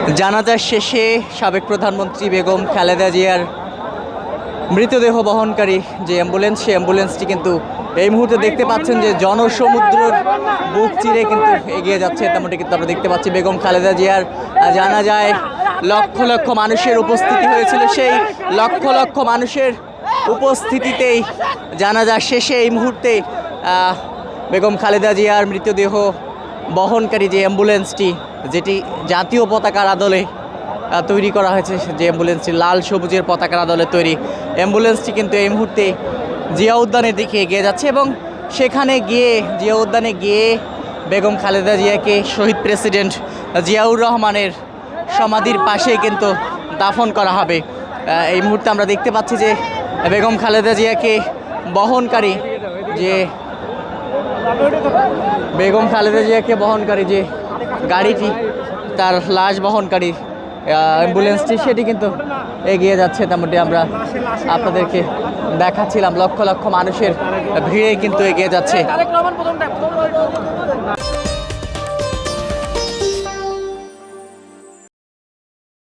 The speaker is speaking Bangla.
জানাজা শেষে সাবেক প্রধানমন্ত্রী বেগম খালেদা জিয়ার মৃতদেহ বহনকারী যে অ্যাম্বুলেন্স, সেই অ্যাম্বুলেন্সটি কিন্তু এই মুহূর্তে দেখতে পাচ্ছেন যে জনসমুদ্রের বুক চিরে কিন্তু এগিয়ে যাচ্ছে। তেমনটি কিন্তু আমরা দেখতে পাচ্ছি বেগম খালেদা জিয়ার জানাজায় লক্ষ লক্ষ মানুষের উপস্থিতি হয়েছিল। সেই লক্ষ লক্ষ মানুষের উপস্থিতিতেই জানাজা শেষে এই মুহূর্তে বেগম খালেদা জিয়ার মৃতদেহ বহনকারী যে অ্যাম্বুলেন্সটি, যেটি জাতীয় পতাকার আদলে তৈরি করা হয়েছে, যে অ্যাম্বুলেন্সটি লাল সবুজের পতাকার আদলে তৈরি অ্যাম্বুলেন্সটি কিন্তু এই মুহূর্তে জিয়া উদ্যানের দিকে এগিয়ে যাচ্ছে এবং সেখানে গিয়ে জিয়া উদ্যানে গিয়ে বেগম খালেদা জিয়াকে শহীদ প্রেসিডেন্ট জিয়াউর রহমানের সমাধির পাশেই কিন্তু দাফন করা হবে। এই মুহূর্তে আমরা দেখতে পাচ্ছি যে বেগম খালেদা জিয়াকে বহনকারী যে গাড়িটি, তার লাশ বহনকারী অ্যাম্বুলেন্সটি, সেটি কিন্তু এগিয়ে যাচ্ছে। তেমনটি আমরা আপনাদেরকে দেখাচ্ছিলাম, লক্ষ লক্ষ মানুষের ভিড়ে কিন্তু এগিয়ে যাচ্ছে।